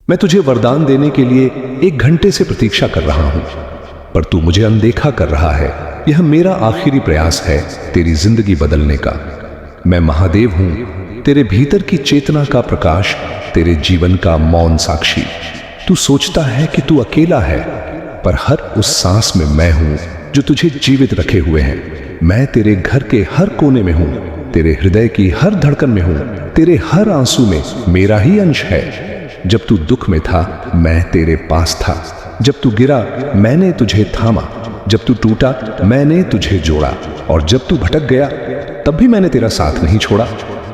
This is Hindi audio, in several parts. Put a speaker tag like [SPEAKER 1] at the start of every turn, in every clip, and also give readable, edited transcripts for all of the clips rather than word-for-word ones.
[SPEAKER 1] मैं तुझे वरदान देने के लिए 1 घंटे से प्रतीक्षा कर रहा हूं, पर तू मुझे अनदेखा कर रहा है। यह मेरा आखिरी प्रयास है तेरी जिंदगी बदलने का। मैं महादेव हूं, तेरे भीतर की चेतना का प्रकाश, तेरे जीवन का मौन साक्षी। तू सोचता है कि तू अकेला है, पर हर उस सांस में मैं हूं जो तुझे जीवित रखे हुए है। मैं तेरे घर के हर कोने में हूं, तेरे हृदय की हर धड़कन में हूं, तेरे हर आंसू में मेरा ही अंश है। जब तू दुख में था, मैं तेरे पास था। जब तू गिरा, मैंने तुझे थामा। जब तू टूटा, मैंने तुझे जोड़ा। और जब तू भटक गया, तब भी मैंने तेरा साथ नहीं छोड़ा।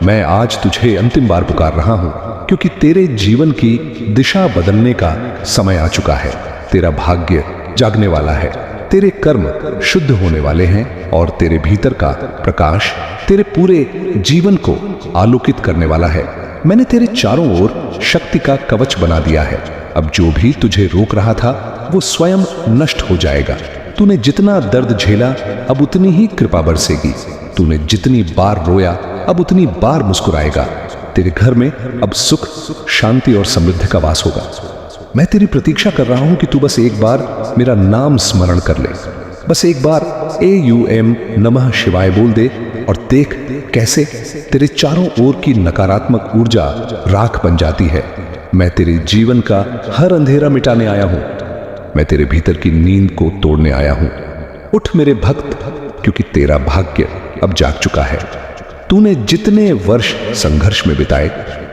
[SPEAKER 1] मैं आज तुझे अंतिम बार पुकार रहा हूं, क्योंकि तेरे जीवन की दिशा बदलने का समय आ चुका है। तेरा भाग्य जागने वाला है, तेरे कर्म शुद्ध होने वाले हैं और तेरे भीतर का प्रकाश तेरे पूरे जीवन को आलोकित करने वाला है। मैंने तेरे चारों ओर शक्ति का कवच बना दिया है। अब जो भी तुझे रोक रहा था, वो स्वयं नष्ट हो जाएगा। तूने जितना दर्द झेला, अब उतनी ही कृपा बरसेगी। तूने जितनी बार रोया, अब उतनी बार मुस्कुराएगा। तेरे घर में अब सुख, शांति और समृद्धि का वास होगा। मैं तेरी प्रतीक्षा कर रहा हूं कि तू बस एक बार मेरा नाम स्मरण कर ले। बस एक बार AUM नमः शिवाय बोल दे और देख कैसे तेरे चारों ओर की नकारात्मक ऊर्जा राख बन जाती है। मैं तेरे जीवन का हर अंधेरा मिटाने आया हूं। मैं तेरे भीतर की नींद को तोड़ने आया हूं। उठ मेरे भक्त, क्योंकि तेरा भाग्य अब जाग चुका है। तूने जितने वर्ष संघर्ष में बिताए,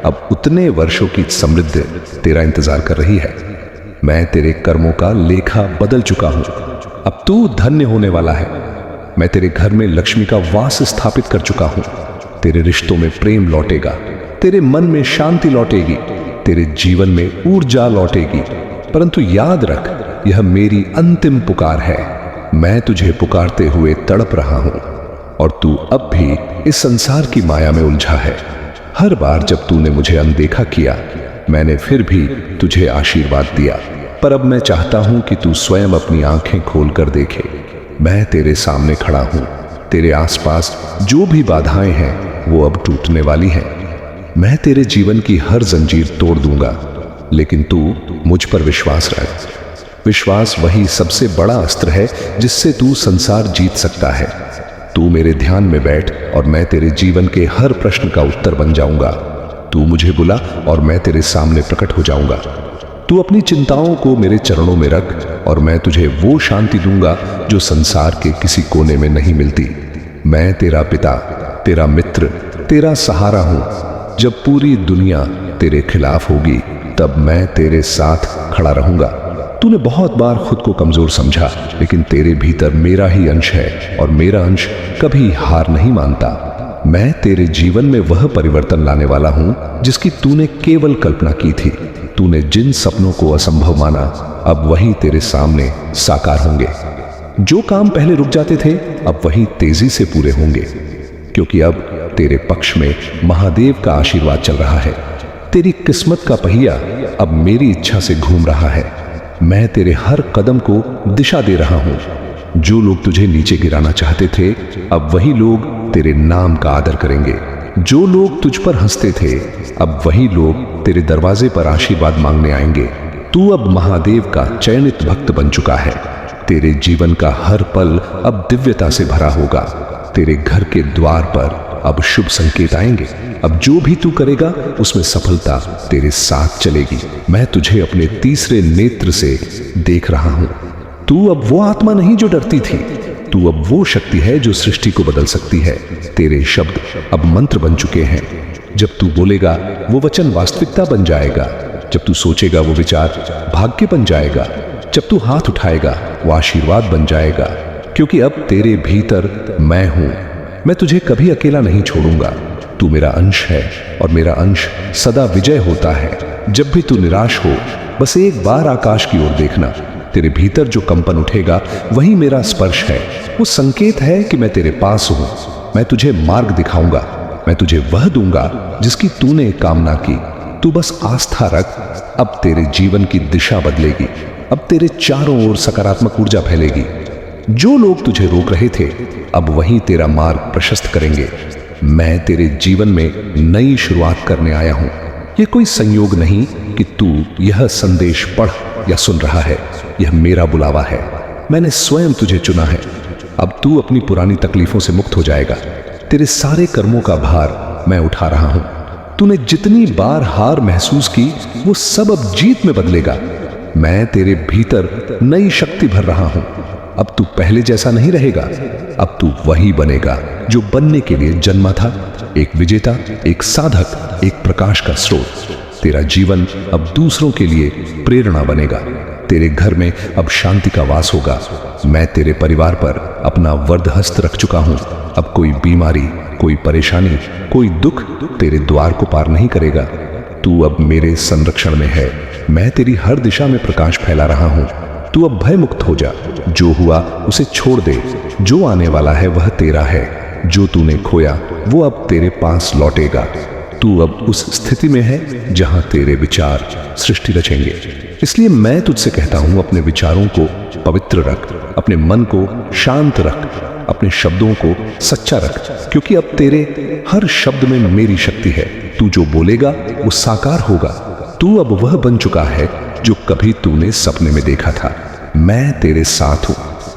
[SPEAKER 1] अब उतने वर्षों की समृद्धि तेरा इंतजार कर रही है। मैं तेरे कर्मों का लेखा बदल चुका हूं। अब तू धन्य होने वाला है। मैं तेरे घर में लक्ष्मी का वास स्थापित कर चुका हूं। तेरे रिश्तों में प्रेम लौटेगा, तेरे मन में शांति लौटेगी, तेरे जीवन में ऊर्जा लौटेगी। परंतु याद रख, यह मेरी अंतिम पुकार है। मैं तुझे पुकारते हुए तड़प रहा हूं और तू अब भी इस संसार की माया में उलझा है। हर बार जब तूने मुझे अनदेखा किया, मैंने फिर भी तुझे आशीर्वाद दिया। पर अब मैं चाहता हूं कि तू स्वयं अपनी आंखें खोलकर देखे। मैं तेरे सामने खड़ा हूं। तेरे आसपास जो भी बाधाएं हैं, वो अब टूटने वाली हैं। मैं तेरे जीवन की हर जंजीर तोड़ दूंगा, लेकिन तू मुझ पर विश्वास रख। विश्वास वही सबसे बड़ा अस्त्र है जिससे तू संसार जीत सकता है। तू मेरे ध्यान में बैठ और मैं तेरे जीवन के हर प्रश्न का उत्तर बन जाऊंगा। तू मुझे बुला और मैं तेरे सामने प्रकट हो जाऊंगा। तू अपनी चिंताओं को मेरे चरणों में रख और मैं तुझे वो शांति दूंगा जो संसार के किसी कोने में नहीं मिलती। मैं तेरा पिता, तेरा मित्र, तेरा सहारा हूं। जब पूरी दुनिया तेरे खिलाफ होगी, तब मैं तेरे साथ खड़ा रहूंगा। तूने बहुत बार खुद को कमजोर समझा, लेकिन तेरे भीतर मेरा ही अंश है और मेरा अंश कभी हार नहीं मानता। मैं तेरे जीवन में वह परिवर्तन लाने वाला हूं जिसकी तूने केवल कल्पना की थी। तूने जिन सपनों को असंभव माना, अब वही तेरे सामने साकार होंगे। जो काम पहले रुक जाते थे, अब वही तेजी से पूरे होंगे, क्योंकि अब तेरे पक्ष में महादेव का आशीर्वाद चल रहा है। तेरी किस्मत का पहिया अब मेरी इच्छा से घूम रहा है। मैं तेरे हर कदम को दिशा दे रहा हूं। जो लोग तुझे नीचे गिराना चाहते थे, अब वही लोग तेरे नाम का आदर करेंगे। जो लोग तुझ पर हंसते थे, अब वही लोग तेरे दरवाजे पर आशीर्वाद मांगने आएंगे। तू अब महादेव का चयनित भक्त बन चुका है। तेरे जीवन का हर पल अब दिव्यता से भरा होगा। तेरे घर के द्वार पर अब शुभ संकेत आएंगे। अब जो भी तू करेगा, उसमें सफलता तेरे साथ चलेगी। मैं तुझे अपने तीसरे नेत्र से देख रहा हूं। तू अब वो आत्मा नहीं जो डरती थी। तू अब वो शक्ति है जो सृष्टि को बदल सकती है। तेरे शब्द अब मंत्र बन चुके हैं। जब तू बोलेगा, वो वचन वास्तविकता बन जाएगा। जब तू सोचेगा, वो विचार भाग्य बन जाएगा। जब तू हाथ उठाएगा, वो आशीर्वाद बन जाएगा। क्योंकि अब तेरे भीतर मैं हूं। मैं तुझे कभी अकेला नहीं छोड़ूंगा। तू मेरा अंश है और मेरा अंश सदा विजय होता है। जब भी तू निराश हो, बस एक बार आकाश की ओर देखना। तेरे भीतर जो कंपन उठेगा, वही मेरा स्पर्श है। वो संकेत है कि मैं तेरे पास हूं। मैं तुझे मार्ग दिखाऊंगा। मैं तुझे वह दूंगा जिसकी तूने कामना की। तू बस आस्था रख। अब तेरे जीवन की दिशा बदलेगी। अब तेरे चारों ओर सकारात्मक ऊर्जा फैलेगी। जो लोग तुझे रोक रहे थे, अब वही तेरा मार्ग प्रशस्त करेंगे। मैं तेरे जीवन में नई शुरुआत करने आया हूं। यह कोई संयोग नहीं कि तू यह संदेश पढ़ या सुन रहा है। यह मेरा बुलावा है। मैंने स्वयं तुझे चुना है। अब तू अपनी पुरानी तकलीफों से मुक्त हो जाएगा। तेरे सारे कर्मों का भार मैं उठा रहा हूं। तूने जितनी बार हार महसूस की वो सब अब जीत में बदलेगा। मैं तेरे भीतर नई शक्ति भर रहा हूं। अब तू पहले जैसा नहीं रहेगा। अब तू वही बनेगा जो बनने के लिए जन्मा था, एक विजेता, एक साधक, एक प्रकाश का स्रोत। तेरा जीवन अब दूसरों के लिए प्रेरणा बनेगा। तेरे घर में अब शांति का वास होगा। मैं तेरे परिवार पर अपना वरदहस्त रख चुका हूं। अब कोई बीमारी, कोई परेशानी, कोई दुख तेरे द्वार को पार नहीं करेगा। तू अब मेरे संरक्षण में है। मैं तेरी हर दिशा में प्रकाश फैला रहा हूं। तू अब भय मुक्त हो जा। जो हुआ उसे छोड़ दे। जो आने वाला है वह तेरा है। जो तूने खोया वो अब तेरे पास लौटेगा। तू अब उस स्थिति में है जहां तेरे विचार सृष्टि रचेंगे। इसलिए मैं तुझसे कहता हूं, अपने विचारों को पवित्र रख, अपने मन को शांत रख, अपने शब्दों को सच्चा रख, क्योंकि अब तेरे हर शब्द में मेरी शक्ति है। तू जो बोलेगा वो साकार होगा। तू अब वह बन चुका है जो कभी तूने सपने में देखा था। मैं तेरे साथ हूं।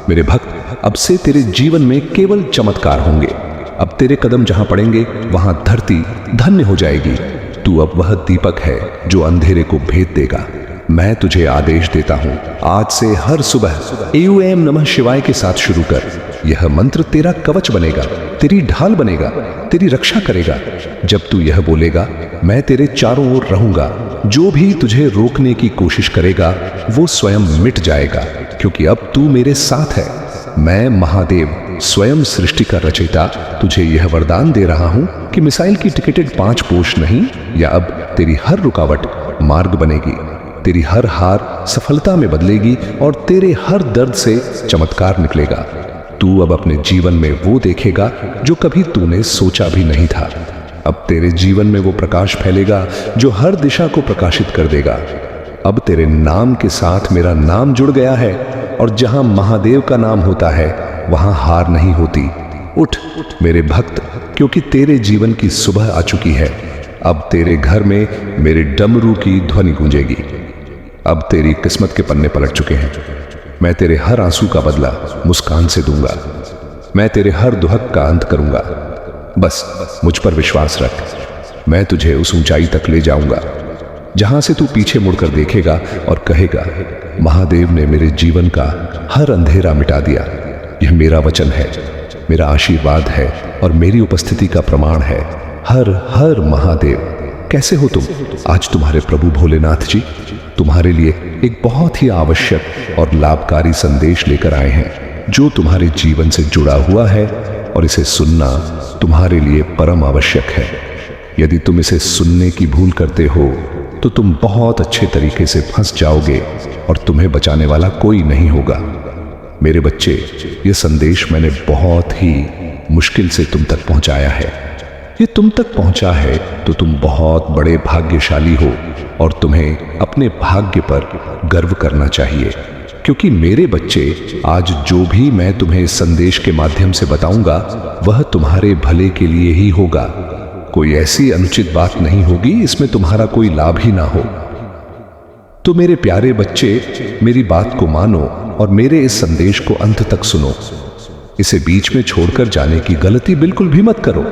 [SPEAKER 1] मेरे भक्त, अब से तेरे जीवन में केवल चमत्कार होंगे। अब तेरे कदम जहां पड़ेंगे वहां धरती धन्य हो जाएगी। तू अब वह दीपक है जो अंधेरे को भेद देगा। मैं तुझे आदेश देता हूं, आज से हर सुबह एओएम नमः शिवाय के साथ शुरू कर। यह मंत्र तेरा कवच बनेगा, तेरी ढाल बनेगा, तेरी रक्षा करेगा। जब तू यह बोलेगा, मैं तेरे चारों ओर रहूंगा। जो भी तुझे रोकने की कोशिश करेगा वो स्वयं मिट जाएगा, क्योंकि अब तू मेरे साथ है। मैं महादेव स्वयं सृष्टि का रचयिता तुझे यह वरदान दे रहा हूं कि मिसाइल की टिकटेड 5 पोश नहीं, या अब तेरी हर रुकावट मार्ग बनेगी। तेरी हर हार सफलता में बदलेगी और तेरे हर दर्द से चमत्कार निकलेगा। तू अब अपने जीवन में वो देखेगा जो कभी तूने सोचा भी नहीं था। अब तेरे जीवन में वो प्रकाश फैलेगा जो हर दिशा को प्रकाशित कर देगा। अब तेरे नाम के साथ मेरा नाम जुड़ गया है, और जहां महादेव का नाम होता है वहां हार नहीं होती। उठ मेरे भक्त, क्योंकि तेरे जीवन की सुबह आ चुकी है। अब तेरे घर में मेरे डमरू की ध्वनि गूंजेगी। अब तेरी किस्मत के पन्ने पलट चुके हैं। मैं तेरे हर आंसू का बदला मुस्कान से दूंगा। मैं तेरे हर दुहक का अंत करूंगा। बस मुझ पर विश्वास रख। मैं तुझे उस ऊंचाई तक ले जाऊंगा जहां से तू पीछे मुड़कर देखेगा और कहेगा, महादेव ने मेरे जीवन का हर अंधेरा मिटा दिया। यह मेरा वचन है, मेरा आशीर्वाद है और मेरी उपस्थिति का प्रमाण है। हर हर महादेव। कैसे हो तुम? आज तुम्हारे प्रभु भोलेनाथ जी तुम्हारे लिए एक बहुत ही आवश्यक और लाभकारी संदेश लेकर आए हैं, जो तुम्हारे जीवन से जुड़ा हुआ है, और इसे सुनना तुम्हारे लिए परम आवश्यक है। यदि तुम इसे सुनने की भूल करते हो तो तुम बहुत अच्छे तरीके से फंस जाओगे और तुम्हें बचाने वाला कोई नहीं होगा। मेरे बच्चे, यह संदेश मैंने बहुत ही मुश्किल से तुम तक पहुंचाया है। ये तुम तक पहुंचा है तो तुम बहुत बड़े भाग्यशाली हो, और तुम्हें अपने भाग्य पर गर्व करना चाहिए, क्योंकि मेरे बच्चे, आज जो भी मैं तुम्हें इस संदेश के माध्यम से बताऊंगा वह तुम्हारे भले के लिए ही होगा। कोई ऐसी अनुचित बात नहीं होगी इसमें तुम्हारा कोई लाभ ही ना हो। तो मेरे प्यारे बच्चे, मेरी बात को मानो और मेरे इस संदेश को अंत तक सुनो। इसे बीच में छोड़कर जाने की गलती बिल्कुल भी मत करो,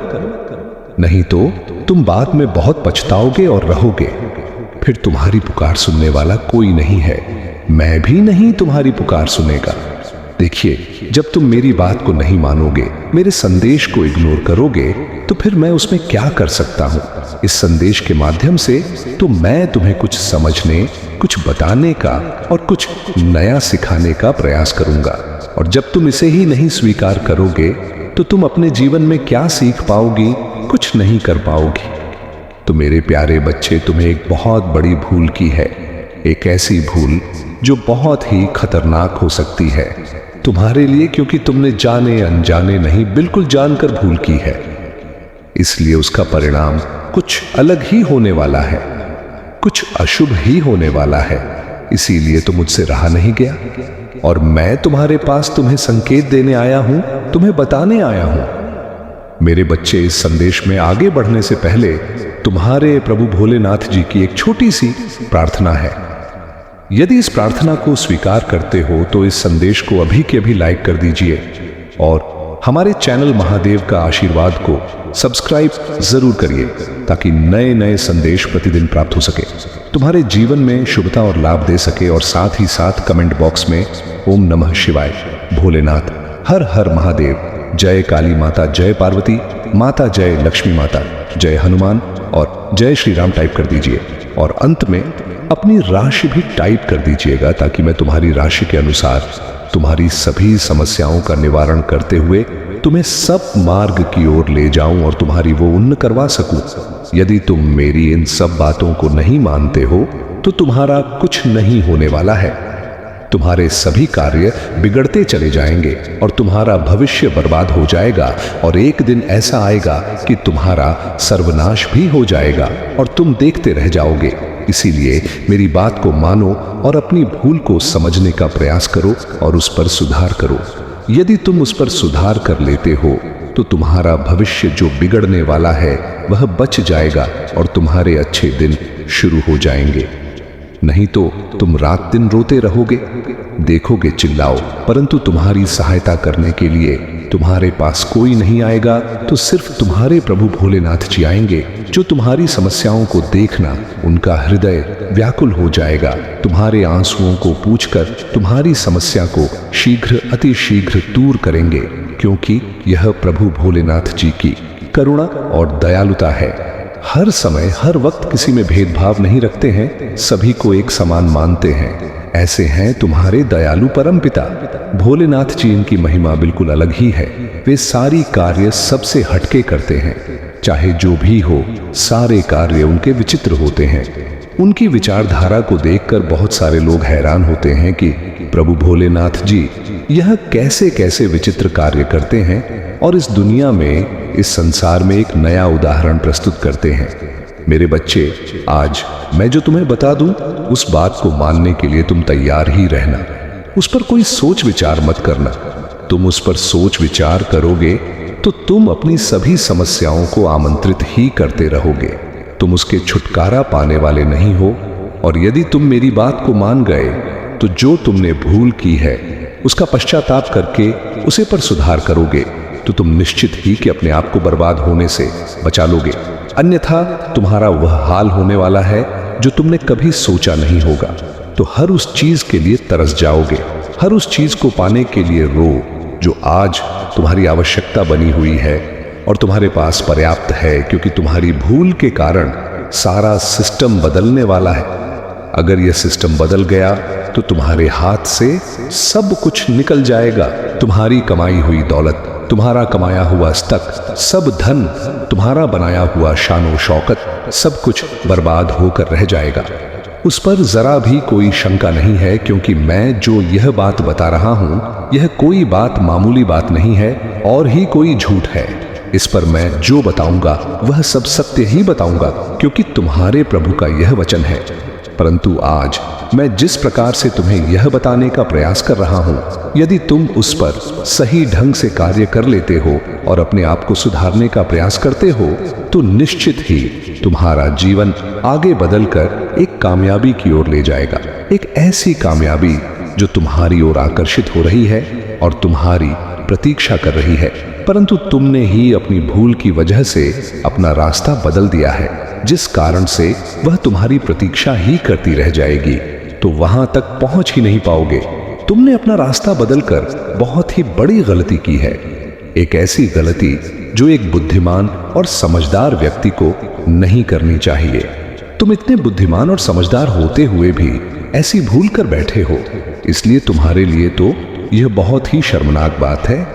[SPEAKER 1] नहीं तो तुम बाद में बहुत पछताओगे और रहोगे। फिर तुम्हारी पुकार सुनने वाला कोई नहीं है। मैं भी नहीं तुम्हारी पुकार सुनेगा। देखिए, जब तुम मेरी बात को नहीं मानोगे, मेरे संदेश को इग्नोर करोगे, तो फिर मैं उसमें क्या कर सकता हूं? इस संदेश के माध्यम से तो मैं तुम्हें कुछ समझने, कुछ बताने का और कुछ नया सिखाने का प्रयास करूंगा। और जब तुम इसे ही नहीं स्वीकार करोगे तो तुम अपने जीवन में क्या सीख पाओगी? कुछ नहीं कर पाओगी। तो मेरे प्यारे बच्चे, तुम्हें एक बहुत बड़ी भूल की है, एक ऐसी भूल जो बहुत ही खतरनाक हो सकती है तुम्हारे लिए, क्योंकि तुमने जाने अनजाने नहीं, बिल्कुल जानकर भूल की है। इसलिए उसका परिणाम कुछ अलग ही होने वाला है, कुछ अशुभ ही होने वाला है। इसीलिए तो मुझसे रहा नहीं गया, और मैं तुम्हारे पास तुम्हें संकेत देने आया हूं, तुम्हें बताने आया हूं। मेरे बच्चे, इस संदेश में आगे बढ़ने से पहले तुम्हारे प्रभु भोलेनाथ जी की एक छोटी सी प्रार्थना है। यदि इस प्रार्थना को स्वीकार करते हो तो इस संदेश को अभी के अभी लाइक कर दीजिए और हमारे चैनल महादेव का आशीर्वाद को सब्सक्राइब जरूर करिए ताकि नए नए संदेश प्रतिदिन प्राप्त हो सके, तुम्हारे जीवन में शुभता और लाभ दे सके। और साथ ही साथ कमेंट बॉक्स में ओम नमः शिवाय, भोलेनाथ, हर हर महादेव, जय काली माता, जय पार्वती माता, जय लक्ष्मी माता, जय हनुमान और जय श्री राम टाइप कर दीजिए और अंत में अपनी राशि भी टाइप कर दीजिएगा ताकि मैं तुम्हारी राशि के अनुसार तुम्हारी सभी समस्याओं का निवारण करते हुए तुम्हें सब मार्ग की ओर ले जाऊं और तुम्हारी वो उन्न करवा सकूं। यदि तुम मेरी इन सब बातों को नहीं मानते हो तो तुम्हारा कुछ नहीं होने वाला है। तुम्हारे सभी कार्य बिगड़ते चले जाएंगे और तुम्हारा भविष्य बर्बाद हो जाएगा और एक दिन ऐसा आएगा कि तुम्हारा सर्वनाश भी हो जाएगा और तुम देखते रह जाओगे। इसीलिए मेरी बात को मानो और अपनी भूल को समझने का प्रयास करो और उस पर सुधार करो। यदि तुम उस पर सुधार कर लेते हो तो तुम्हारा भविष्य जो बिगड़ने वाला है वह बच जाएगा और तुम्हारे अच्छे दिन शुरू हो जाएंगे। नहीं तो तुम रात दिन रोते रहोगे, देखोगे, चिल्लाओ, परंतु तुम्हारी सहायता करने के लिए तुम्हारे पास कोई नहीं आएगा। तो सिर्फ तुम्हारे प्रभु भोलेनाथ जी आएंगे जो तुम्हारी समस्याओं को देखना उनका हृदय व्याकुल हो जाएगा। तुम्हारे आंसुओं को पूछकर तुम्हारी समस्या को शीघ्र अति शीघ्र दूर करेंगे, क्योंकि यह प्रभु भोलेनाथ जी की करुणा और दयालुता है। हर समय हर वक्त किसी में भेदभाव नहीं रखते हैं, सभी को एक समान मानते हैं। ऐसे हैं तुम्हारे दयालु परमपिता भोलेनाथ जी। इनकी महिमा बिल्कुल अलग ही है। वे सारी कार्य सबसे हटके करते हैं, चाहे जो भी हो, सारे कार्य उनके विचित्र होते हैं। उनकी विचारधारा को देखकर बहुत सारे लोग हैरान होते हैं कि प्रभु भोलेनाथ जी यह कैसे कैसे विचित्र कार्य करते हैं और इस दुनिया में, इस संसार में एक नया उदाहरण प्रस्तुत करते हैं। मेरे बच्चे, आज मैं जो तुम्हें बता दूं उस बात को मानने के लिए तुम तैयार ही रहना। उस पर कोई सोच विचार मत करना। तुम उस पर सोच विचार करोगे तो तुम अपनी सभी समस्याओं को आमंत्रित ही करते रहोगे। तुम उसके छुटकारा पाने वाले नहीं हो। और यदि तुम मेरी बात को मान गए तो जो तुमने भूल की है उसका पश्चाताप करके उसे पर सुधार करोगे तो तुम निश्चित ही कि अपने आप को बर्बाद होने से बचा लोगे। अन्यथा तुम्हारा वह हाल होने वाला है जो तुमने कभी सोचा नहीं होगा। तो हर उस चीज के लिए तरस जाओगे, हर उस चीज को पाने के लिए रो जो आज तुम्हारी आवश्यकता बनी हुई है और तुम्हारे पास पर्याप्त है, क्योंकि तुम्हारी भूल के कारण सारा सिस्टम बदलने वाला है। अगर यह सिस्टम बदल गया तो तुम्हारे हाथ से सब कुछ निकल जाएगा। तुम्हारी कमाई हुई दौलत, तुम्हारा कमाया हुआ तक, सब धन, तुम्हारा बनाया हुआ शानो शौकत, सब कुछ बर्बाद होकर रह जाएगा। उस पर जरा भी कोई शंका नहीं है, क्योंकि मैं जो यह बात बता रहा हूं यह कोई बात मामूली बात नहीं है और ही कोई झूठ है। इस पर मैं जो बताऊंगा वह सब सत्य ही बताऊंगा, क्योंकि तुम्हारे प्रभु का यह वचन है। परंतु आज मैं जिस प्रकार से तुम्हें यह बताने का प्रयास कर रहा हूं, यदि तुम उस पर सही ढंग से कार्य कर लेते हो और अपने आप को सुधारने का प्रयास करते हो तो निश्चित ही तुम्हारा जीवन आगे बदलकर एक कामयाबी की ओर ले जाएगा। एक ऐसी कामयाबी जो तुम्हारी ओर आकर्षित हो रही है और तुम्हारी प्रतीक्षा कर रही है, परंतु तुमने ही अपनी भूल की वजह से अपना रास्ता बदल दिया है, जिस कारण से वह तुम्हारी प्रतीक्षा ही करती रह जाएगी। तो वहां तक पहुंच ही नहीं पाओगे। तुमने अपना रास्ता बदलकर बहुत ही बड़ी गलती की है, एक ऐसी गलती जो एक बुद्धिमान और समझदार व्यक्ति को नहीं करनी चाहिए। तुम इतने बुद्धिमान और समझदार होते हुए भी ऐसी भूल कर बैठे हो, इसलिए तुम्हारे लिए तो यह बहुत ही शर्मनाक बात है।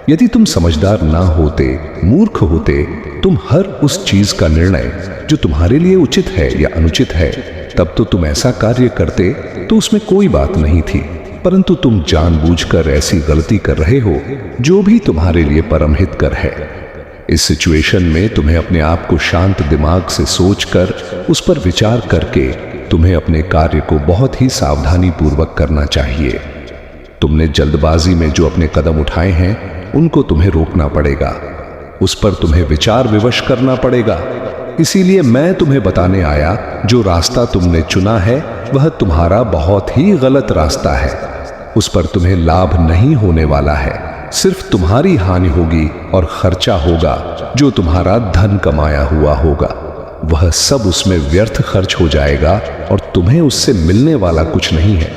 [SPEAKER 1] यदि तुम समझदार ना होते, मूर्ख होते, तुम हर उस चीज का निर्णय जो तुम्हारे लिए उचित है या अनुचित है, तब तो तुम ऐसा कार्य करते तो उसमें कोई बात नहीं थी। परंतु तुम जानबूझकर ऐसी गलती कर रहे हो जो भी तुम्हारे लिए परम हितकर है। इस सिचुएशन में तुम्हें अपने आप को शांत दिमाग से सोचकर उस पर विचार करके तुम्हें अपने कार्य को बहुत ही सावधानी पूर्वक करना चाहिए। तुमने जल्दबाजी में जो अपने कदम उठाए हैं उनको तुम्हें रोकना पड़ेगा। उस पर तुम्हें विचार विमर्श करना पड़ेगा। इसीलिए मैं तुम्हें बताने आया, जो रास्ता तुमने चुना है वह तुम्हारा बहुत ही गलत रास्ता है। उस पर तुम्हें लाभ नहीं होने वाला है, सिर्फ तुम्हारी हानि होगी और खर्चा होगा। जो तुम्हारा धन कमाया हुआ होगा वह सब उसमें व्यर्थ खर्च हो जाएगा और तुम्हें उससे मिलने वाला कुछ नहीं है।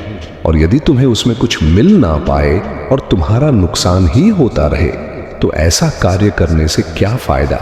[SPEAKER 1] और यदि तुम्हें उसमें कुछ मिल ना पाए और तुम्हारा नुकसान ही होता रहे तो ऐसा कार्य करने से क्या फायदा।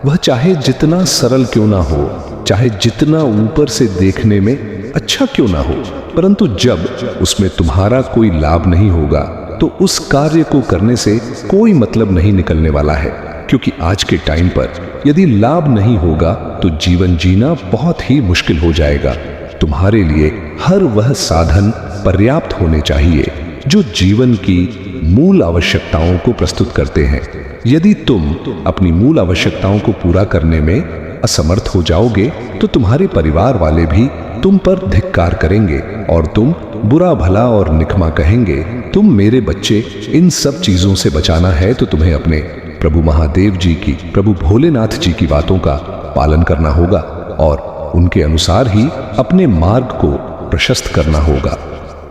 [SPEAKER 1] वह चाहे जितना सरल क्यों ना हो, चाहे जितना ऊपर से देखने में अच्छा क्यों ना हो, परंतु जब उसमें तुम्हारा कोई लाभ नहीं होगा तो उस कार्य को करने से कोई मतलब नहीं निकलने वाला है। क्योंकि आज के टाइम पर यदि लाभ नहीं होगा तो जीवन जीना बहुत ही मुश्किल हो जाएगा। तुम्हारे लिए हर वह साधन पर्याप्त होने चाहिए जो जीवन की मूल आवश्यकताओं को प्रस्तुत करते हैं। यदि तुम अपनी मूल आवश्यकताओं को पूरा करने में असमर्थ हो जाओगे तो तुम्हारे परिवार वाले भी तुम पर धिक्कार करेंगे और तुम बुरा भला और निकमा कहेंगे। तुम मेरे बच्चे, इन सब चीजों से बचाना है तो तुम्हें अपने प्रभु महादेव जी की, प्रभु भोलेनाथ जी की बातों का पालन करना होगा और उनके अनुसार ही अपने मार्ग को प्रशस्त करना होगा।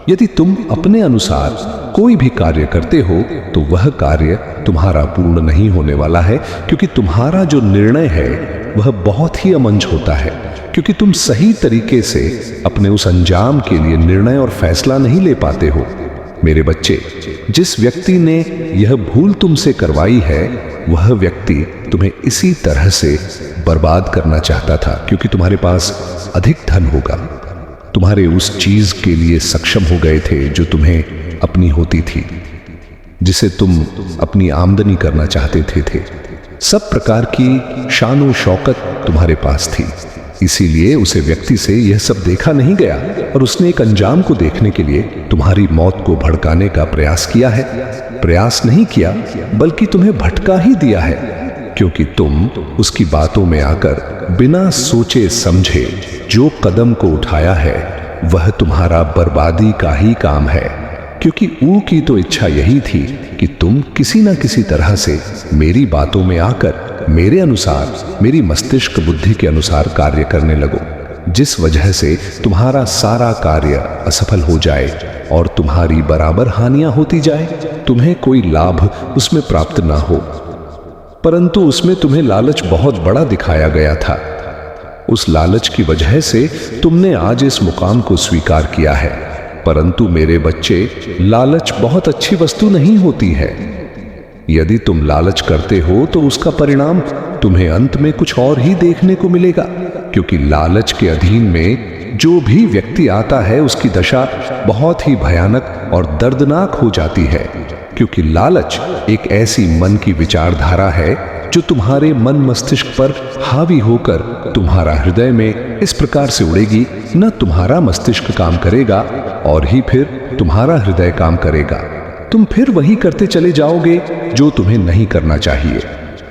[SPEAKER 1] यदि तुम अपने अनुसार कोई भी कार्य करते हो तो वह कार्य तुम्हारा पूर्ण नहीं होने वाला है, क्योंकि तुम्हारा जो निर्णय है वह बहुत ही अमंज होता है। क्योंकि तुम सही तरीके से अपने उस अंजाम के लिए निर्णय और फैसला नहीं ले पाते हो। मेरे बच्चे, जिस व्यक्ति ने यह भूल तुमसे करवाई है वह व्यक्ति तुम्हें इसी तरह से बर्बाद करना चाहता था, क्योंकि तुम्हारे पास अधिक धन होगा, तुम्हारे उस चीज के लिए सक्षम हो गए थे जो तुम्हें अपनी होती थी, जिसे तुम अपनी आमदनी करना चाहते थे। सब प्रकार की शान शौकत तुम्हारे पास थी। इसीलिए उसे व्यक्ति से यह सब देखा नहीं गया और उसने एक अंजाम को देखने के लिए तुम्हारी मौत को भड़काने का प्रयास किया है। प्रयास नहीं किया बल्कि तुम्हें भटका ही दिया है, क्योंकि तुम उसकी बातों में आकर बिना सोचे समझे जो कदम को उठाया है वह तुम्हारा बर्बादी का ही काम है। क्योंकि ऊ की तो इच्छा यही थी कि तुम किसी न किसी तरह से मेरी बातों में आकर मेरे अनुसार, मेरी मस्तिष्क बुद्धि के अनुसार कार्य करने लगो, जिस वजह से तुम्हारा सारा कार्य असफल हो जाए और तुम्हारी बराबर हानियां होती जाए। तुम्हें कोई लाभ उसमें प्राप्त ना हो, परंतु उसमें तुम्हें लालच बहुत बड़ा दिखाया गया था। उस लालच की वजह से तुमने आज इस मुकाम को स्वीकार किया है। परंतु मेरे बच्चे, लालच बहुत अच्छी वस्तु नहीं होती है। यदि तुम लालच करते हो तो उसका परिणाम तुम्हें अंत में कुछ और ही देखने को मिलेगा, क्योंकि लालच के अधीन में जो भी व्यक्ति आता है उसकी दशा बहुत ही भयानक और दर्दनाक हो जाती है। क्योंकि लालच एक ऐसी मन की विचारधारा है जो तुम्हारे मन मस्तिष्क पर हावी होकर तुम्हारा हृदय में इस प्रकार से उड़ेगी, न तुम्हारा मस्तिष्क काम करेगा और ही फिर तुम्हारा हृदय काम करेगा। तुम फिर वही करते चले जाओगे जो तुम्हें नहीं करना चाहिए।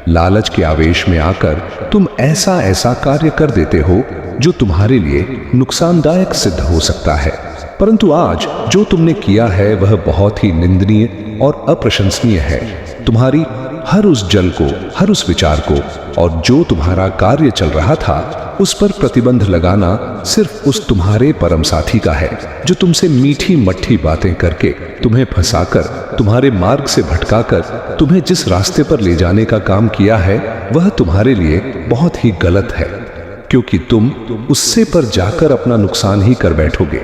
[SPEAKER 1] लालच के आवेश में आकर तुम ऐसा ऐसा कार्य कर देते हो जो तुम्हारे लिए नुकसानदायक सिद्ध हो सकता है। परंतु आज जो तुमने किया है वह बहुत ही निंदनीय और अप्रशंसनीय है। तुम्हारी हर उस जल को, हर उस विचार को और जो तुम्हारा कार्य चल रहा था उस पर प्रतिबंध लगाना सिर्फ उस तुम्हारे परम साथी का है, जो तुमसे मीठी मट्ठी बातें करके तुम्हें फंसाकर, तुम्हारे मार्ग से भटकाकर तुम्हें जिस रास्ते पर ले जाने का काम किया है वह तुम्हारे लिए बहुत ही गलत है, क्योंकि तुम उससे पर जाकर अपना नुकसान ही कर बैठोगे।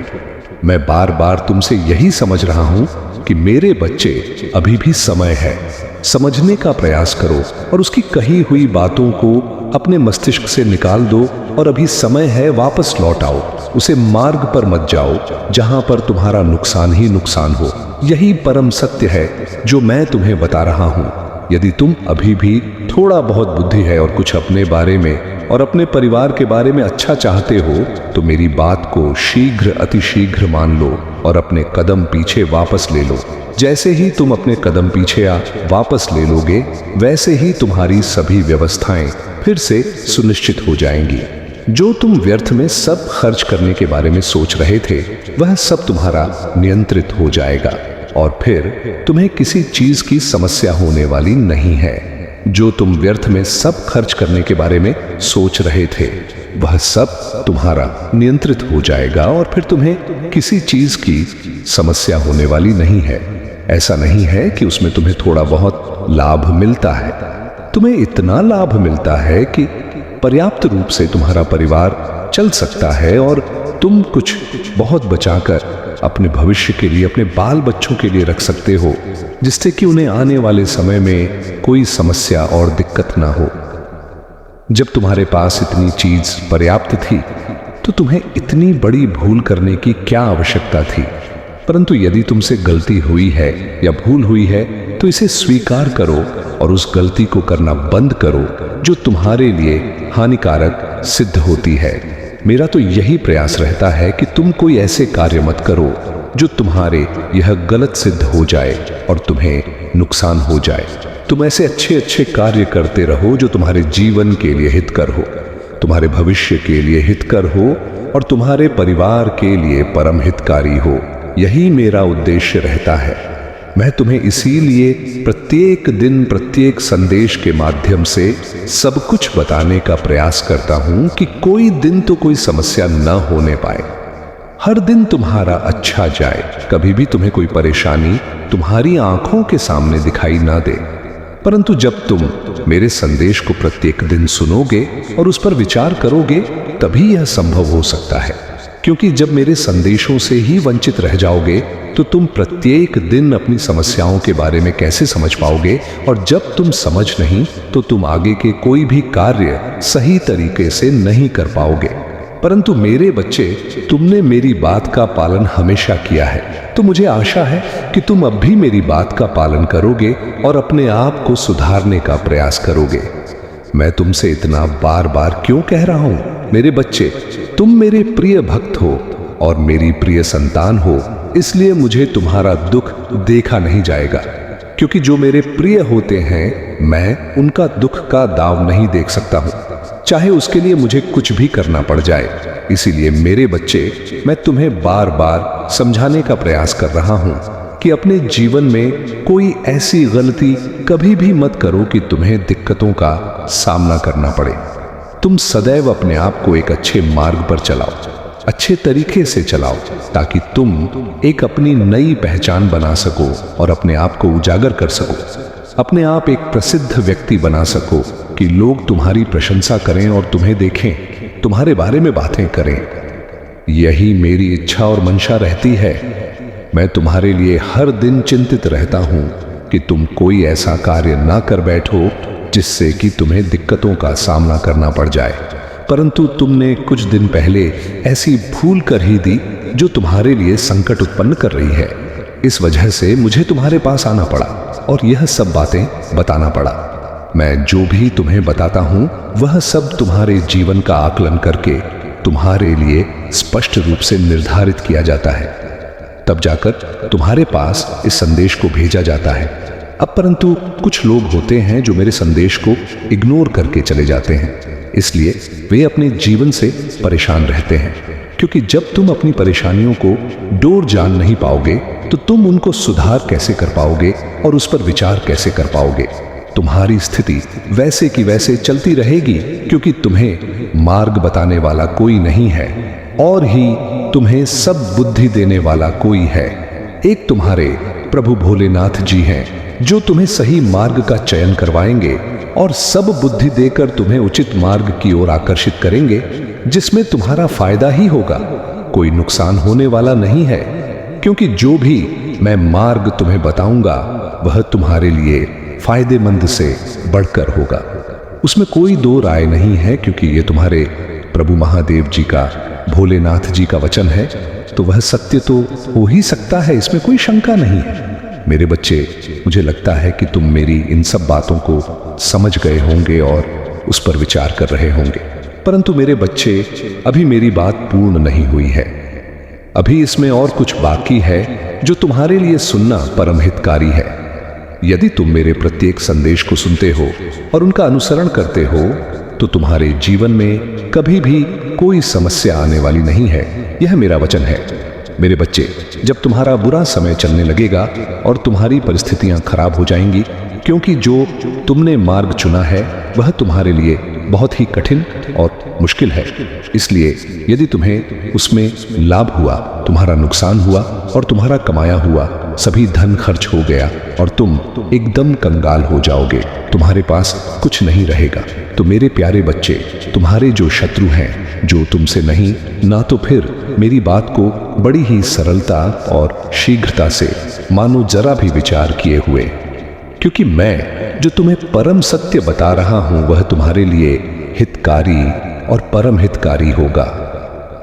[SPEAKER 1] मैं बार बार तुमसे यही समझ रहा हूं कि मेरे बच्चे, अभी भी समय है। समझने का प्रयास करो और उसकी कही हुई बातों को अपने मस्तिष्क से निकाल दो और अभी समय है, वापस लौट आओ। उसे मार्ग पर मत जाओ जहां पर तुम्हारा नुकसान ही नुकसान हो। यही परम सत्य है जो मैं तुम्हें बता रहा हूं। यदि तुम अभी भी थोड़ा बहुत बुद्धि है और कुछ अपने बारे में और अपने परिवार के बारे में अच्छा चाहते हो तो मेरी बात को शीघ्र, अतिशीघ्र मान लो और अपने कदम पीछे वापस ले लो। जैसे ही तुम अपने कदम पीछे वापस ले लोगे वैसे ही तुम्हारी सभी व्यवस्थाएं फिर से सुनिश्चित हो जाएंगी। जो तुम व्यर्थ में सब खर्च करने के बारे में सोच रहे थे वह सब तुम्हारा नियंत्रित हो जाएगा और फिर तुम्हें किसी चीज की समस्या होने वाली नहीं है। जो तुम व्यर्थ में सब खर्च करने के बारे में सोच रहे थे, वह सब तुम्हारा नियंत्रित हो जाएगा और फिर तुम्हें किसी चीज की समस्या होने वाली नहीं है। ऐसा नहीं है कि उसमें तुम्हें थोड़ा बहुत लाभ मिलता है, तुम्हें इतना लाभ मिलता है कि पर्याप्त रूप से तुम्हारा परिवार चल सकता है और तुम कुछ बहुत बचाकर अपने भविष्य के लिए, अपने बाल बच्चों के लिए रख सकते हो, जिससे कि उन्हें आने वाले समय में कोई समस्या और दिक्कत ना हो। जब तुम्हारे पास इतनी चीज पर्याप्त थी तो तुम्हें इतनी बड़ी भूल करने की क्या आवश्यकता थी। परंतु यदि तुमसे गलती हुई है या भूल हुई है तो इसे स्वीकार करो और उस गलती को करना बंद करो जो तुम्हारे लिए हानिकारक सिद्ध होती है। मेरा तो यही प्रयास रहता है कि तुम कोई ऐसे कार्य मत करो जो तुम्हारे यह गलत सिद्ध हो जाए और तुम्हें नुकसान हो जाए। तुम ऐसे अच्छे अच्छे कार्य करते रहो जो तुम्हारे जीवन के लिए हितकर हो, तुम्हारे भविष्य के लिए हितकर हो और तुम्हारे परिवार के लिए परम हितकारी हो। यही मेरा उद्देश्य रहता है। मैं तुम्हें इसीलिए प्रत्येक दिन प्रत्येक संदेश के माध्यम से सब कुछ बताने का प्रयास करता हूं कि कोई दिन तो कोई समस्या न होने पाए। हर दिन तुम्हारा अच्छा जाए, कभी भी तुम्हें कोई परेशानी तुम्हारी आंखों के सामने दिखाई ना दे। परंतु जब तुम मेरे संदेश को प्रत्येक दिन सुनोगे और उस पर विचार करोगे तभी यह संभव हो सकता है, क्योंकि जब मेरे संदेशों से ही वंचित रह जाओगे तो तुम प्रत्येक दिन अपनी समस्याओं के बारे में कैसे समझ पाओगे, और जब तुम समझ नहीं तो तुम आगे के कोई भी कार्य सही तरीके से नहीं कर पाओगे। परंतु मेरे बच्चे, तुमने मेरी बात का पालन हमेशा किया है, तो मुझे आशा है कि तुम अब भी मेरी बात का पालन करोगे और अपने आप को सुधारने का प्रयास करोगे। मैं तुमसे इतना बार बार क्यों कह रहा हूं? मेरे बच्चे, तुम मेरे प्रिय भक्त हो और मेरी प्रिय संतान हो, इसलिए मुझे तुम्हारा दुख देखा नहीं जाएगा, क्योंकि जो मेरे प्रिय होते हैं मैं उनका दुख का दाव नहीं देख सकता हूं, चाहे उसके लिए मुझे कुछ भी करना पड़ जाए। इसीलिए मेरे बच्चे, मैं तुम्हें बार बार समझाने का प्रयास कर रहा हूं कि अपने जीवन में कोई ऐसी गलती कभी भी मत करो कि तुम्हें दिक्कतों का सामना करना पड़े। तुम सदैव अपने आप को एक अच्छे मार्ग पर चलाओ, अच्छे तरीके से चलाओ, ताकि तुम एक अपनी नई पहचान बना सको और अपने आप को उजागर कर सको, अपने आप एक प्रसिद्ध व्यक्ति बना सको कि लोग तुम्हारी प्रशंसा करें और तुम्हें देखें, तुम्हारे बारे में बातें करें। यही मेरी इच्छा और मंशा रहती है। मैं तुम्हारे लिए हर दिन चिंतित रहता हूं कि तुम कोई ऐसा कार्य ना कर बैठो जिससे कि तुम्हें दिक्कतों का सामना करना पड़ जाए। परंतु तुमने कुछ दिन पहले ऐसी भूल कर ही दी जो तुम्हारे लिए संकट उत्पन्न कर रही है। इस वजह से मुझे तुम्हारे पास आना पड़ा और यह सब बातें बताना पड़ा। मैं जो भी तुम्हें बताता हूं वह सब तुम्हारे जीवन का आकलन करके तुम्हारे लिए स्पष्ट रूप से निर्धारित किया जाता है, तब जाकर तुम्हारे पास इस संदेश को भेजा जाता है। अब परंतु कुछ लोग होते हैं जो मेरे संदेश को इग्नोर करके चले जाते हैं, इसलिए वे अपने जीवन से परेशान रहते हैं, क्योंकि जब तुम अपनी परेशानियों को डोर जान नहीं पाओगे तो तुम उनको सुधार कैसे कर पाओगे और उस पर विचार कैसे कर पाओगे। तुम्हारी स्थिति वैसे की वैसे चलती रहेगी, क्योंकि तुम्हें मार्ग बताने वाला कोई नहीं है और ही तुम्हें सब बुद्धि देने वाला कोई है। एक तुम्हारे प्रभु भोलेनाथ जी हैं जो तुम्हें सही मार्ग का चयन करवाएंगे और सब बुद्धि देकर तुम्हें उचित मार्ग की ओर आकर्षित करेंगे, जिसमें तुम्हारा फायदा ही होगा, कोई नुकसान होने वाला नहीं है। क्योंकि जो भी मैं मार्ग तुम्हें बताऊंगा वह तुम्हारे लिए फायदेमंद से बढ़कर होगा, उसमें कोई दो राय नहीं है। क्योंकि ये तुम्हारे प्रभु महादेव जी का, भोलेनाथ जी का वचन है, तो वह सत्य तो हो ही सकता है, इसमें कोई शंका नहीं है। मेरे बच्चे, मुझे लगता है कि तुम मेरी इन सब बातों को समझ गए होंगे और उस पर विचार कर रहे होंगे। परंतु मेरे बच्चे, अभी मेरी बात पूर्ण नहीं हुई है। अभी इसमें और कुछ बाकी है जो तुम्हारे लिए सुनना परम हितकारी है। यदि तुम मेरे प्रत्येक संदेश को सुनते हो और उनका अनुसरण करते हो तो तुम्हारे जीवन में कभी भी कोई समस्या आने वाली नहीं है। यह मेरा वचन है। मेरे बच्चे, जब तुम्हारा बुरा समय चलने लगेगा और तुम्हारी परिस्थितियां खराब हो जाएंगी क्योंकि जो तुमने मार्ग चुना है वह तुम्हारे लिए बहुत ही कठिन और मुश्किल है। इसलिए यदि तुम्हें उसमें लाभ हुआ, तुम्हारा नुकसान हुआ और तुम्हारा कमाया हुआ सभी धन खर्च हो गया और तुम एकदम कंगाल हो जाओगे, तुम्हारे पास कुछ नहीं रहेगा, तो मेरे प्यारे बच्चे, तुम्हारे जो शत्रु हैं, जो तुमसे नहीं ना, तो फिर मेरी बात को बड़ी ही सरलता और शीघ्रता से मानो जरा भी विचार किए हुए, क्योंकि मैं जो तुम्हें परम सत्य बता रहा हूं वह तुम्हारे लिए हितकारी और परम हितकारी होगा,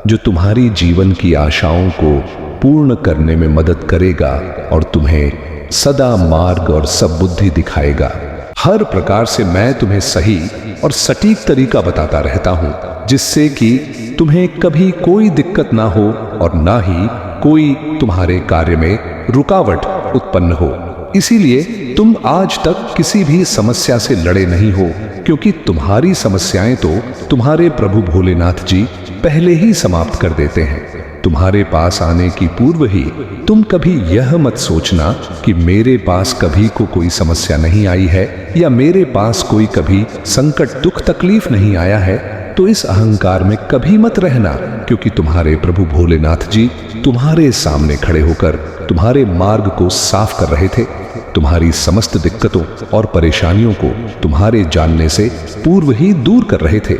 [SPEAKER 1] जो तुम्हारी जीवन की आशाओं को पूर्ण करने में मदद करेगा और तुम्हें सदा मार्ग और सद्बुद्धि दिखाएगा। हर प्रकार से मैं तुम्हें सही और सटीक तरीका बताता रहता हूं, जिससे कि तुम्हें कभी कोई दिक्कत ना हो और ना ही कोई तुम्हारे कार्य में रुकावट उत्पन्न हो। इसीलिए तुम आज तक किसी भी समस्या से लड़े नहीं हो, क्योंकि तुम्हारी समस्याएं तो तुम्हारे प्रभु भोलेनाथ जी पहले ही समाप्त कर देते हैं। तुम्हारे पास आने की पूर्व ही तुम कभी यह मत सोचना कि मेरे पास कभी को कोई समस्या नहीं आई है या मेरे पास कोई कभी संकट दुख तकलीफ नहीं आया है। तो इस अहंकार में कभी मत रहना, क्योंकि तुम्हारे प्रभु भोलेनाथ जी तुम्हारे सामने खड़े होकर तुम्हारे मार्ग को साफ कर रहे थे, तुम्हारी समस्त दिक्कतों और परेशानियों को तुम्हारे जानने से पूर्व ही दूर कर रहे थे।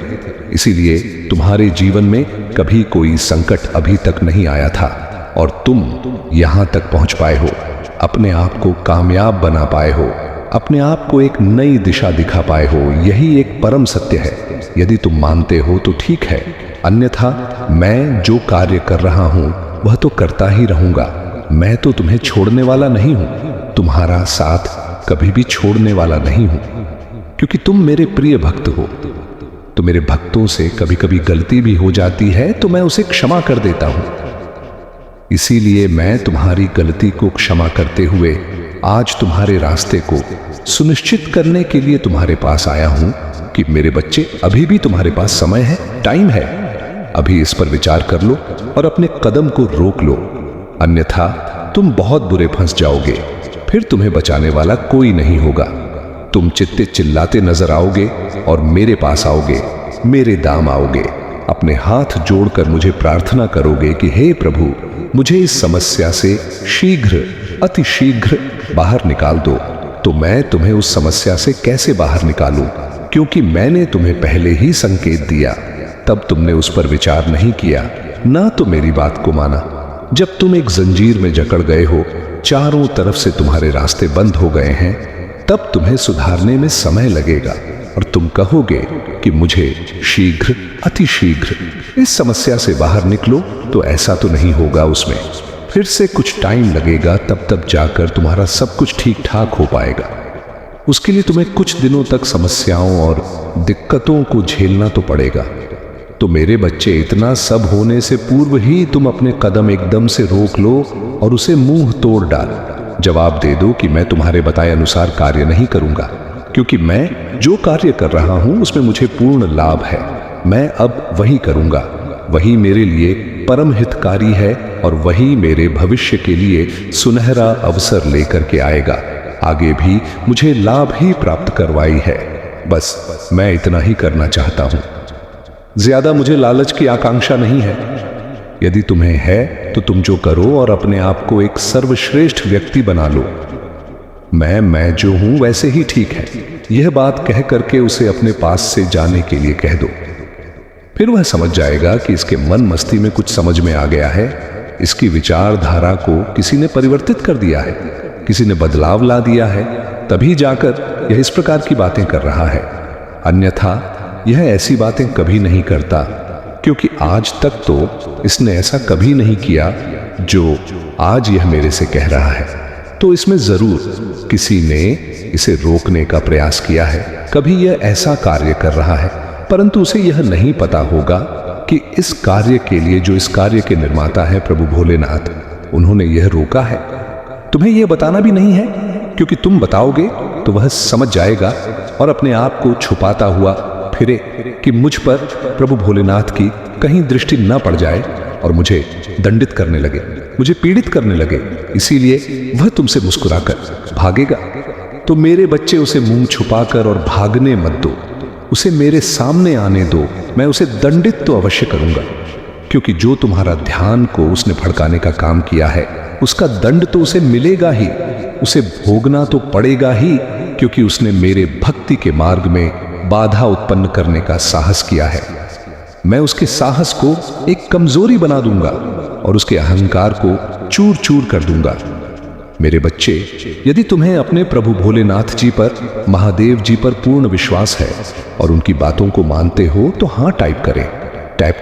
[SPEAKER 1] इसीलिए तुम्हारे जीवन में कभी कोई संकट अभी तक नहीं आया था और तुम यहां तक पहुंच पाए हो, अपने आप को कामयाब बना पाए हो, अपने आप को एक नई दिशा दिखा पाए हो। यही एक परम सत्य है। यदि तुम मानते हो तो ठीक है, अन्यथा मैं जो कार्य कर रहा हूं वह तो करता ही रहूंगा। मैं तो तुम्हें छोड़ने वाला नहीं हूं, तुम्हारा साथ कभी भी छोड़ने वाला नहीं हूं, क्योंकि तुम मेरे प्रिय भक्त हो। तो मेरे भक्तों से कभी कभी गलती भी हो जाती है तो मैं उसे क्षमा कर देता हूं। इसीलिए मैं तुम्हारी गलती को क्षमा करते हुए आज तुम्हारे रास्ते को सुनिश्चित करने के लिए तुम्हारे पास आया हूं कि मेरे बच्चे, अभी भी तुम्हारे पास समय है, टाइम है। अभी इस पर विचार कर लो और अपने कदम को रोक लो, अन्यथा तुम बहुत बुरे फंस जाओगे। फिर तुम्हें बचाने वाला कोई नहीं होगा। तुम चित्ते चिल्लाते नजर आओगे और मेरे पास आओगे, मेरे दाम आओगे, अपने हाथ जोड़कर मुझे प्रार्थना करोगे कि हे प्रभु, मुझे इस समस्या से शीघ्र, अति शीघ्र बाहर निकाल दो। तो मैं तुम्हें उस समस्या से कैसे बाहर निकालूं? क्योंकि मैंने तुम्हें पहले ही संकेत दिया, तब तुमने उस पर विचार नहीं किया, ना तो मेरी बात को माना। जब तुम एक जंजीर में जकड़ गए हो, चारों तरफ से तुम्हारे रास्ते बंद हो गए हैं, तब तुम्हें सुधारने में समय लगेगा और तुम कहोगे कि मुझे शीघ्र, अति शीघ्र इस समस्या से बाहर निकलो। तो ऐसा तो नहीं होगा, उसमें फिर से कुछ टाइम लगेगा, तब जाकर तुम्हारा सब कुछ ठीक ठाक हो पाएगा। उसके लिए तुम्हें कुछ दिनों तक समस्याओं और दिक्कतों को झेलना तो पड़ेगा। तो मेरे बच्चे, इतना सब होने से पूर्व ही तुम अपने कदम एकदम से रोक लो और उसे मुंह तोड़ डाल। जवाब दे दो कि मैं तुम्हारे बताए अनुसार कार्य नहीं करूंगा, क्योंकि मैं जो कार्य कर रहा हूं उसमें मुझे पूर्ण लाभ है। मैं अब वही करूंगा, वही मेरे लिए परम हितकारी है और वही मेरे भविष्य के लिए सुनहरा अवसर लेकर के आएगा। आगे भी मुझे लाभ ही प्राप्त करवाई है। बस मैं इतना ही करना चाहता हूं, ज्यादा मुझे लालच की आकांक्षा नहीं है। यदि तुम्हें है तो तुम जो करो और अपने आप को एक सर्वश्रेष्ठ व्यक्ति बना लो। मैं जो हूं वैसे ही ठीक है, यह बात कह करके उसे अपने पास से जाने के लिए कह दो। फिर वह समझ जाएगा कि इसके मन मस्ती में कुछ समझ में आ गया है, इसकी विचारधारा को किसी ने परिवर्तित कर दिया है, किसी ने बदलाव ला दिया है, तभी जाकर यह इस प्रकार की बातें कर रहा है। अन्यथा यह ऐसी बातें कभी नहीं करता, क्योंकि आज तक तो इसने ऐसा कभी नहीं किया जो आज यह मेरे से कह रहा है। तो इसमें जरूर किसी ने इसे रोकने का प्रयास किया है। कभी यह ऐसा कार्य कर रहा है, परंतु उसे यह नहीं पता होगा कि इस कार्य के लिए जो इस कार्य के निर्माता है प्रभु भोलेनाथ, उन्होंने यह रोका है। तुम्हें यह बताना भी नहीं है, क्योंकि तुम बताओगे तो वह समझ जाएगा और अपने आप को छुपाता हुआ फिरे कि मुझ पर प्रभु भोलेनाथ की कहीं दृष्टि न पड़ जाए और मुझे दंडित करने लगे, मुझे पीड़ित करने लगे। इसीलिए वह तुमसे मुस्कुराकर भागेगा। तो मेरे बच्चे उसे मुंह छुपाकर और भागने मत दो, उसे मेरे सामने आने दो, मैं उसे दंडित तो अवश्य करूंगा, क्योंकि जो तुम्हारा ध्यान को उसने भड़काने का काम किया है उसका दंड तो उसे मिलेगा ही, उसे भोगना तो पड़ेगा ही, क्योंकि उसने मेरे भक्ति के मार्ग में बाधा उत्पन्न करने का साहस किया है। मैं उसके साहस को एक कमजोरी बना दूंगा और उसके अहंकार को चूर चूर कर दूंगा। मेरे बच्चे, यदि तुम्हें अपने प्रभु भोलेनाथ जी पर, महादेव जी पर पूर्ण विश्वास है और उनकी बातों को मानते हो तो हाँ टाइप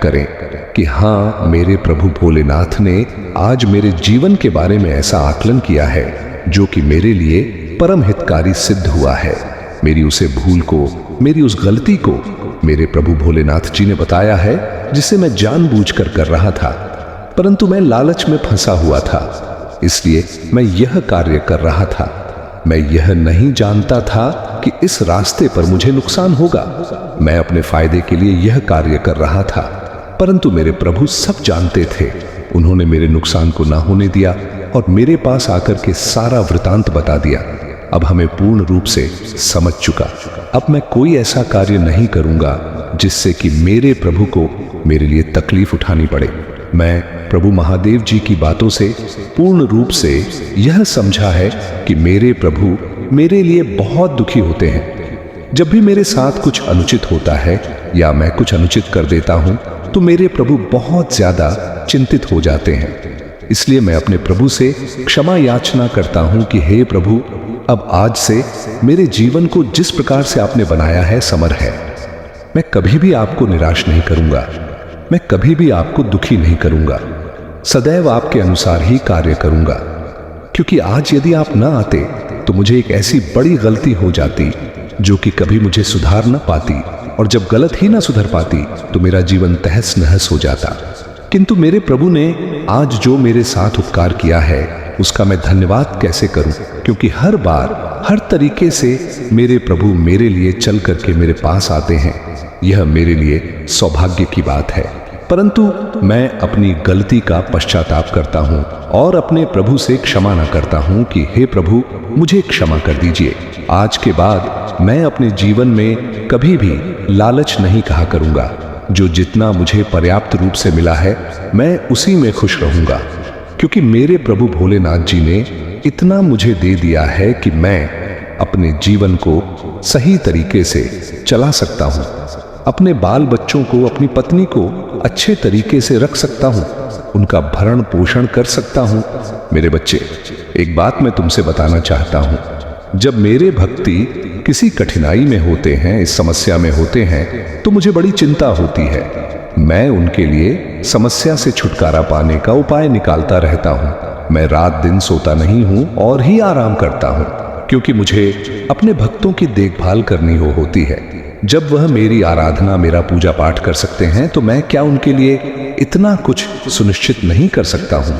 [SPEAKER 1] करें कि हाँ, मेरे प्रभु भोलेनाथ ने आज मेरे जीवन के बारे में ऐसा आकलन किया है जो कि मेरे लिए परम हितकारी सिद्ध हुआ है। मेरी उसे भूल को, मेरी उस गलती को मेरे प्रभु भोलेनाथ जी ने बताया है, जिसे मैं जानबूझकर कर रहा था, परंतु मैं लालच में फंसा हुआ था, इसलिए मैं यह कार्य कर रहा था। मैं यह नहीं जानता था कि इस रास्ते पर मुझे नुकसान होगा। मैं अपने फायदे के लिए यह कार्य कर रहा था, परंतु मेरे प्रभु सब जानते थे। उन्होंने मेरे नुकसान को ना होने दिया और मेरे पास आकर के सारा वृतांत बता दिया। अब हमें पूर्ण रूप से समझ चुका। अब मैं कोई ऐसा कार्य नहीं करूंगा जिससे कि मेरे प्रभु को मेरे लिए तकलीफ उठानी पड़े। मैं प्रभु महादेव जी की बातों से पूर्ण रूप से यह समझा है कि मेरे प्रभु मेरे लिए बहुत दुखी होते हैं। जब भी मेरे साथ कुछ अनुचित होता है या मैं कुछ अनुचित कर देता हूं तो मेरे प्रभु बहुत ज्यादा चिंतित हो जाते हैं। इसलिए मैं अपने प्रभु से क्षमा याचना करता हूं कि हे प्रभु, अब आज से मेरे जीवन को जिस प्रकार से आपने बनाया है समर है। मैं कभी भी आपको निराश नहीं करूंगा, मैं कभी भी आपको दुखी नहीं करूंगा, सदैव आपके अनुसार ही कार्य करूंगा। क्योंकि आज यदि आप न आते तो मुझे एक ऐसी बड़ी गलती हो जाती जो कि कभी मुझे सुधार न पाती, और जब गलत ही ना सुधर पाती तो मेरा जीवन तहस नहस हो जाता। किंतु मेरे प्रभु ने आज जो मेरे साथ उपकार किया है उसका मैं धन्यवाद कैसे करूं, क्योंकि हर बार हर तरीके से मेरे प्रभु मेरे लिए चल करके मेरे पास आते हैं। यह मेरे लिए सौभाग्य की बात है। परंतु मैं अपनी गलती का पश्चाताप करता हूं और अपने प्रभु से क्षमा ना करता हूं कि हे प्रभु, मुझे क्षमा कर दीजिए। आज के बाद मैं अपने जीवन में कभी भी लालच नहीं कहा करूंगा। जो जितना मुझे पर्याप्त रूप से मिला है मैं उसी में खुश रहूंगा, क्योंकि मेरे प्रभु भोलेनाथ जी ने इतना मुझे दे दिया है कि मैं अपने जीवन को सही तरीके से चला सकता हूं, अपने बाल बच्चों को, अपनी पत्नी को अच्छे तरीके से रख सकता हूं, उनका भरण पोषण कर सकता हूं। मेरे बच्चे, एक बात मैं तुमसे बताना चाहता हूं। जब मेरे भक्ति किसी कठिनाई में होते हैं, इस समस्या में होते हैं, तो मुझे बड़ी चिंता होती है। मैं उनके लिए समस्या से छुटकारा पाने का उपाय निकालता रहता हूं। मैं रात दिन सोता नहीं हूं और ही आराम करता हूं, क्योंकि मुझे अपने भक्तों की देखभाल करनी होती है। जब वह मेरी आराधना, मेरा पूजा पाठ कर सकते हैं, तो मैं क्या उनके लिए इतना कुछ सुनिश्चित नहीं कर सकता हूं?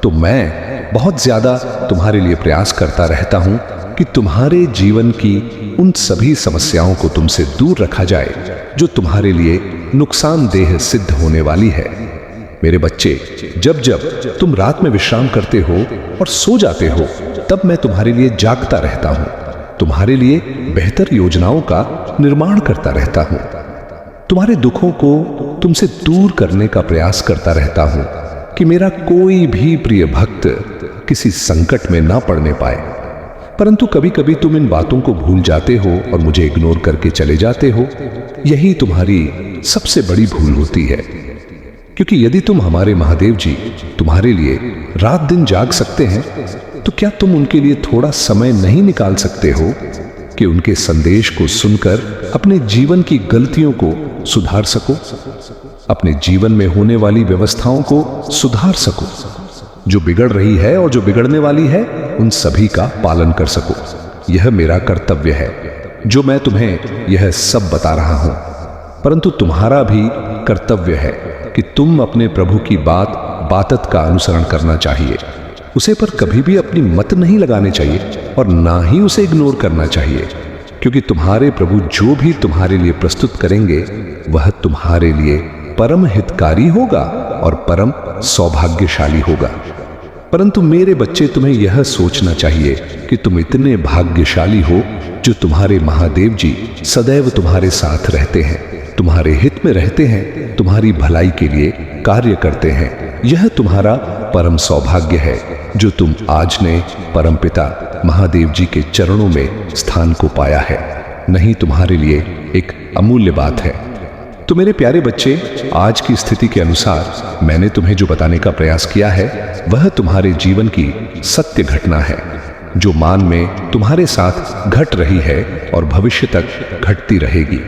[SPEAKER 1] तो मैं बहुत ज्यादा तुम्हारे लिए प्रयास करता रहता हूं कि तुम्हारे जीवन की उन सभी समस्याओं को तुमसे दूर रखा जाए जो तुम्हारे लिए नुकसानदेह सिद्ध होने वाली है। मेरे बच्चे, जब जब तुम रात में विश्राम करते हो और सो जाते हो, तब मैं तुम्हारे लिए जागता रहता हूं, तुम्हारे लिए बेहतर योजनाओं का निर्माण करता रहता हूं, तुम्हारे दुखों को तुमसे दूर करने का प्रयास करता रहता हूं कि मेरा कोई भी प्रिय भक्त किसी संकट में ना पड़ने पाए। परंतु कभी कभी तुम इन बातों को भूल जाते हो और मुझे इग्नोर करके चले जाते हो। यही तुम्हारी सबसे बड़ी भूल होती है, क्योंकि यदि तुम, हमारे महादेव जी तुम्हारे लिए रात दिन जाग सकते हैं, तो क्या तुम उनके लिए थोड़ा समय नहीं निकाल सकते हो कि उनके संदेश को सुनकर अपने जीवन की गलतियों को सुधार सको, अपने जीवन में होने वाली व्यवस्थाओं को सुधार सको, जो बिगड़ रही है और जो बिगड़ने वाली है उन सभी का पालन कर सको। यह मेरा कर्तव्य है जो मैं तुम्हें यह सब बता रहा हूं। परंतु तुम्हारा भी कर्तव्य है कि तुम अपने प्रभु की बातत का अनुसरण करना चाहिए। उसे पर कभी भी अपनी मत नहीं लगानी चाहिए और ना ही उसे इग्नोर करना चाहिए, क्योंकि तुम्हारे प्रभु जो भी तुम्हारे लिए प्रस्तुत करेंगे वह तुम्हारे लिए परम हितकारी होगा और परम सौभाग्यशाली होगा। परंतु मेरे बच्चे, तुम्हें यह सोचना चाहिए कि तुम इतने भाग्यशाली हो जो तुम्हारे महादेव जी सदैव तुम्हारे साथ रहते हैं, तुम्हारे हित में रहते हैं, तुम्हारी भलाई के लिए कार्य करते हैं। यह तुम्हारा परम सौभाग्य है जो तुम आज ने परमपिता महादेव जी के चरणों में स्थान को पाया है। नहीं, तुम्हारे लिए एक अमूल्य बात है। तो मेरे प्यारे बच्चे, आज की स्थिति के अनुसार मैंने तुम्हें जो बताने का प्रयास किया है वह तुम्हारे जीवन की सत्य घटना है जो मान में तुम्हारे साथ घट रही है और भविष्य तक घटती रहेगी।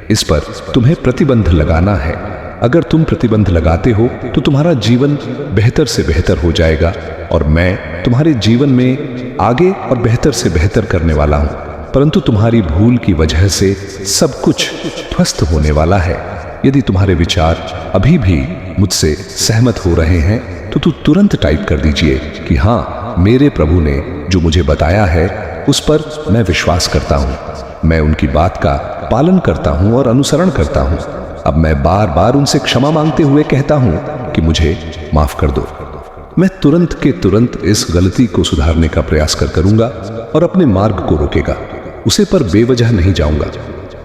[SPEAKER 1] इस पर तुम्हें प्रतिबंध लगाना है। अगर तुम प्रतिबंध लगाते हो तो तुम्हारा जीवन बेहतर से बेहतर हो जाएगा और मैं तुम्हारे जीवन में आगे और बेहतर से बेहतर करने वाला हूं। परंतु तुम्हारी भूल की वजह से सब कुछ ध्वस्त होने वाला है। यदि तुम्हारे विचार अभी भी मुझसे सहमत हो रहे हैं तो तुरंत टाइप कर दीजिए कि हाँ, मेरे प्रभु ने जो मुझे बताया है उस पर मैं विश्वास करता हूं, मैं उनकी बात का पालन करता हूं और अनुसरण करता हूं। अब मैं बार बार उनसे क्षमा मांगते हुए कहता हूं कि मुझे माफ कर दो। मैं तुरंत के तुरंत इस गलती को सुधारने का प्रयास करूंगा और अपने मार्ग को रोकेगा, उसे पर बेवजह नहीं जाऊंगा।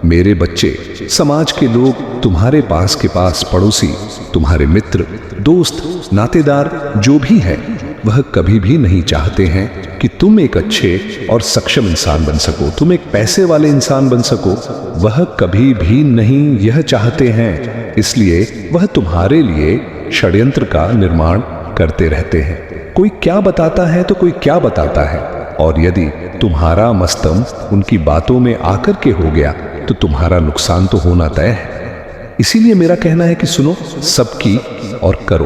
[SPEAKER 1] मेरे बच्चे, समाज के लोग, तुम्हारे पास के पास पड़ोसी, तुम्हारे मित्र, दोस्त, नातेदार जो भी है, वह कभी भी नहीं चाहते हैं कि तुम एक अच्छे और सक्षम इंसान बन सको, तुम एक पैसे वाले इंसान बन सको। वह कभी भी नहीं यह चाहते हैं। इसलिए वह तुम्हारे लिए षड्यंत्र का निर्माण करते रहते हैं। कोई क्या बताता है तो कोई क्या बताता है, और यदि तुम्हारा मस्तम उनकी बातों में आकर के हो गया तो तुम्हारा नुकसान तो होना तय है। इसीलिए मेरा कहना है कि सुनो सबकी और करो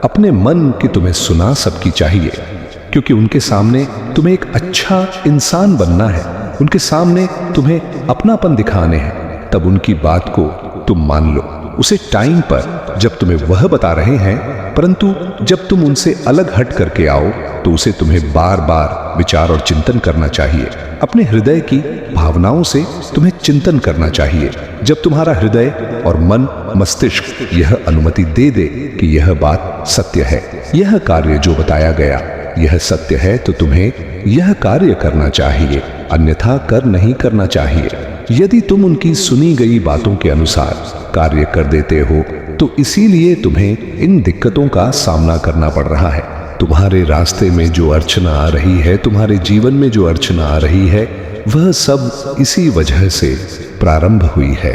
[SPEAKER 1] अपने मन की। तुम्हें सुना सबकी चाहिए, क्योंकि उनके सामने तुम्हें एक अच्छा इंसान बनना है, उनके सामने तुम्हें अपनापन दिखाने हैं। तब उनकी बात को तुम मान लो, उसे टाइम पर जब तुम्हें वह बता रहे हैं। परंतु जब तुम उनसे अलग हट करके आओ तो उसे तुम्हें बार बार विचार और चिंतन करना चाहिए। अपने हृदय की भावनाओं से तुम्हें चिंतन करना चाहिए। जब तुम्हारा हृदय और मन, मस्तिष्क यह अनुमति दे दे कि यह बात सत्य है, यह कार्य जो बताया गया यह सत्य है, तो तुम्हें यह कार्य करना चाहिए, अन्यथा कर नहीं करना चाहिए। यदि तुम उनकी सुनी गई बातों के अनुसार कार्य कर देते हो तो इसीलिए तुम्हें इन दिक्कतों का सामना करना पड़ रहा है। तुम्हारे रास्ते में जो अड़चना आ रही है, तुम्हारे जीवन में जो अड़चना आ रही है, वह सब इसी वजह से प्रारंभ हुई है।